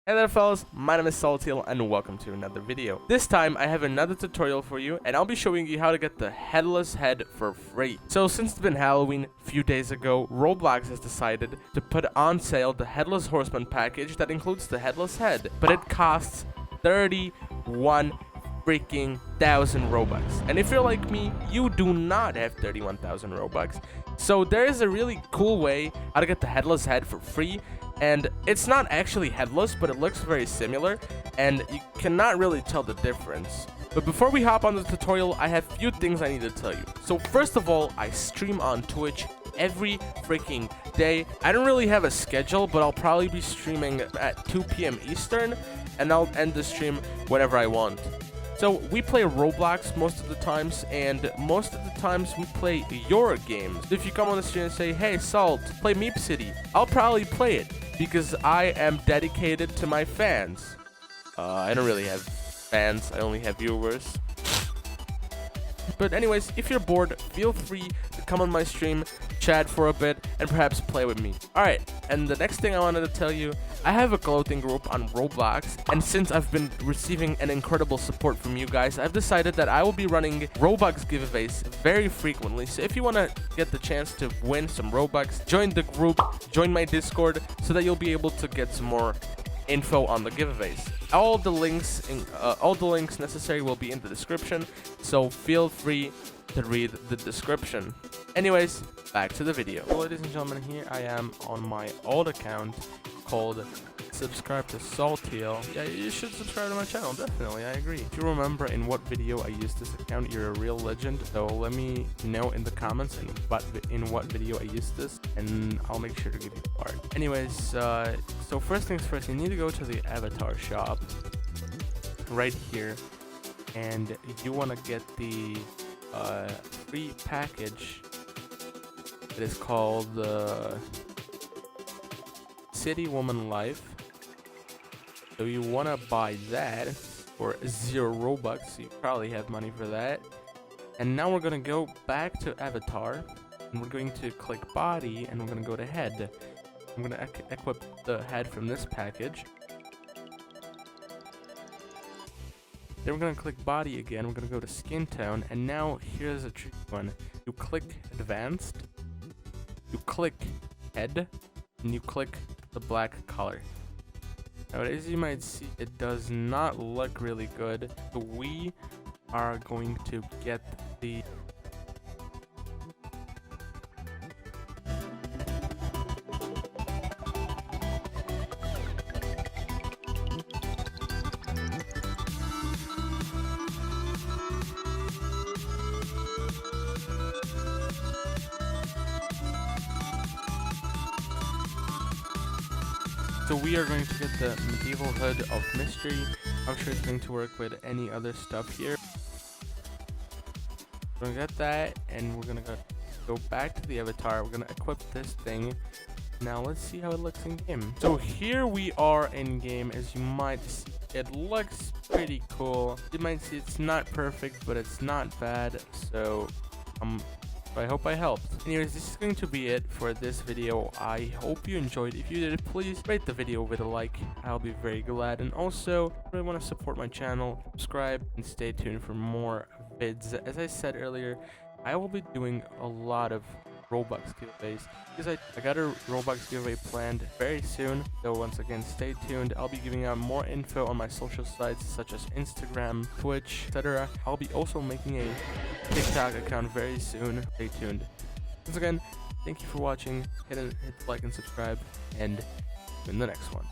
Hey there fellas, my name is Saltael and welcome to another video. This time I have another tutorial for you and I'll be showing you how to get the Headless Head for free. So since it's been Halloween a few days ago, Roblox has decided to put on sale the Headless Horseman package that includes the Headless Head, but it costs 31 freaking thousand Robux. And if you're like me, you do not have 31,000 Robux. So there is a really cool way how to get the Headless Head for free. And it's not actually headless, but it looks very similar, and you cannot really tell the difference. But before we hop on the tutorial, I have a few things I need to tell you. So first of all, I stream on Twitch every freaking day. I don't really have a schedule, but I'll probably be streaming at 2 p.m. Eastern, and I'll end the stream whenever I want. So we play Roblox most of the times, and most of the times we play your games. If you come on the stream and say, hey Salt, play Meep City, I'll probably play it because I am dedicated to my fans. I don't really have fans, I only have viewers. But anyways, if you're bored, feel free to come on my stream, chat for a bit, and perhaps play with me. Alright, and the next thing I wanted to tell you, I have a clothing group on Roblox, and since I've been receiving an incredible support from you guys, I've decided that I will be running Robux giveaways very frequently. So if you want to get the chance to win some Robux, join the group, join my Discord, so that you'll be able to get some more info on the giveaways. All the links necessary will be in the description, so feel free to read the description. Anyways, back to the video. Well, ladies and gentlemen, here I am on my old account called Subscribe to Saltael. Yeah, you should subscribe to my channel, definitely, I agree. If you remember in what video I used this account, you're a real legend. So let me know in the comments in what video I used this, and I'll make sure to give you a card. Anyways, so first things first, you need to go to the avatar shop right here, and you want to get the free package. It is called City Woman Life. So you want to buy that for 0 Robux. You probably have money for that. And now we're going to go back to avatar, and we're going to click body, and we're going to go to head. I'm going to equip the head from this package. Then we're going to click body again. We're going to go to skin tone, and now here's a tricky one. You click advanced, you click head, and you click the black color. Now, as you might see, it does not look really good. So we are going to get the So we are going to get the medieval hood of mystery. I'm sure it's going to work with any other stuff here. We're gonna get that, and we're gonna go back to the avatar. We're gonna equip this thing. Now let's see how it looks in game. So here we are in game. As you might see, it looks pretty cool. You might see it's not perfect, but it's not bad. So I hope I helped. Anyways, this is going to be it for this video. I hope you enjoyed. If you did, please rate the video with a like. I'll be very glad. And also, if you really want to support my channel, subscribe and stay tuned for more vids. As I said earlier, I will be doing a lot of Robux giveaways because I got a Robux giveaway planned very soon. So once again, stay tuned. I'll be giving out more info on my social sites such as Instagram, Twitch, etc. I'll be also making a TikTok account very soon. Stay tuned. Once again, thank you for watching. Hit like and subscribe, and in the next one.